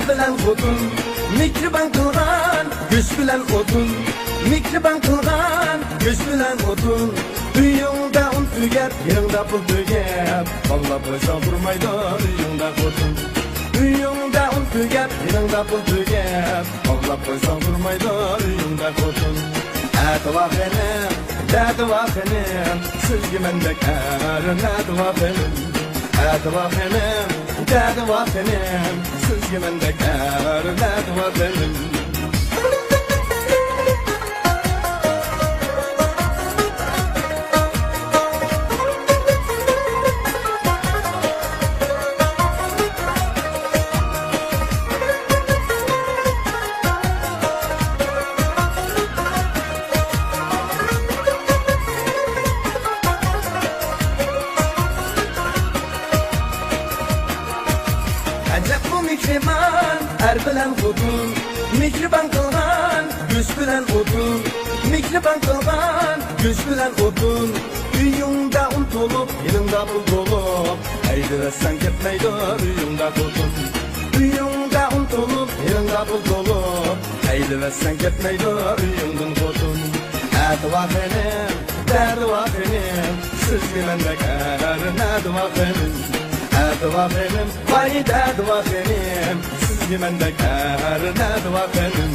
bilen odun, mikriban kılgan güç bilen odun, mikriban kılgan güç bilen odun. Uyungda un tügep, yanında pul tügep, valla boşa durmaydı uyungda odun. Uyungda un tügep, yanında pul tügep, valla boşa durmaydı uyungda odun. Dadi vakhenim, sizgi mendek erin, dadi vakhenim. Dadi vakhenim, sizgi mendek erin, dadi vakhenim. Acep bu mikriban bilen odun, mikriban kılgan güç bilen odun, mikriban kılgan güç bilen odun. Uyungda un tolup, yanında bul dolup, eydiversen gitmeydi uyungda odun. Uyungda un tolup, yanında bul dolup, eydiversen gitmeydi uyungdun odun. Dadi vakhenim, sizgi mendek erin, dadi vakhenim. Dadi vakhenim, vay dadi vakhenim, sizgi mendek erin, dadi vakhenim.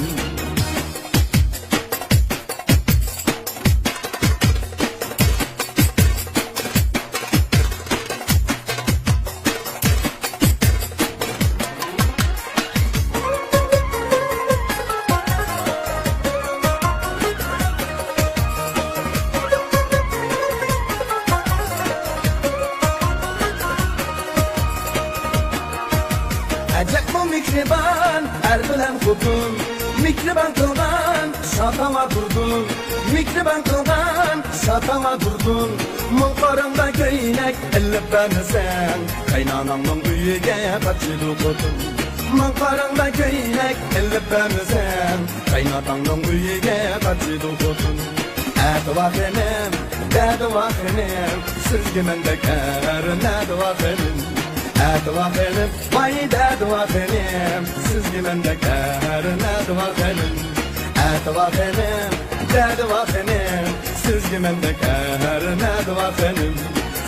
Acep bu mikriban bilen odun, mikriban kılgan şatama durdun, mikriban kılgan şatama durdun. Mınkarında köynek ellip vermesen, kaynanamın büyüge kaçıdı kodun. Mınkarında köynek ellip vermesen, kaynanamın büyüge kaçıdı kodun. Dadi vakhenim, sizgi mendek erin, dadi vakhenim. Dadi vakhenim, vay dadi vakhenim, sizgi mendek erin, dadi vakhenim. Dadi vakhenim, sizgi mendek erin, dadi vakhenim.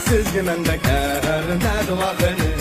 Sizgi mendek erin, dadi vakhenim.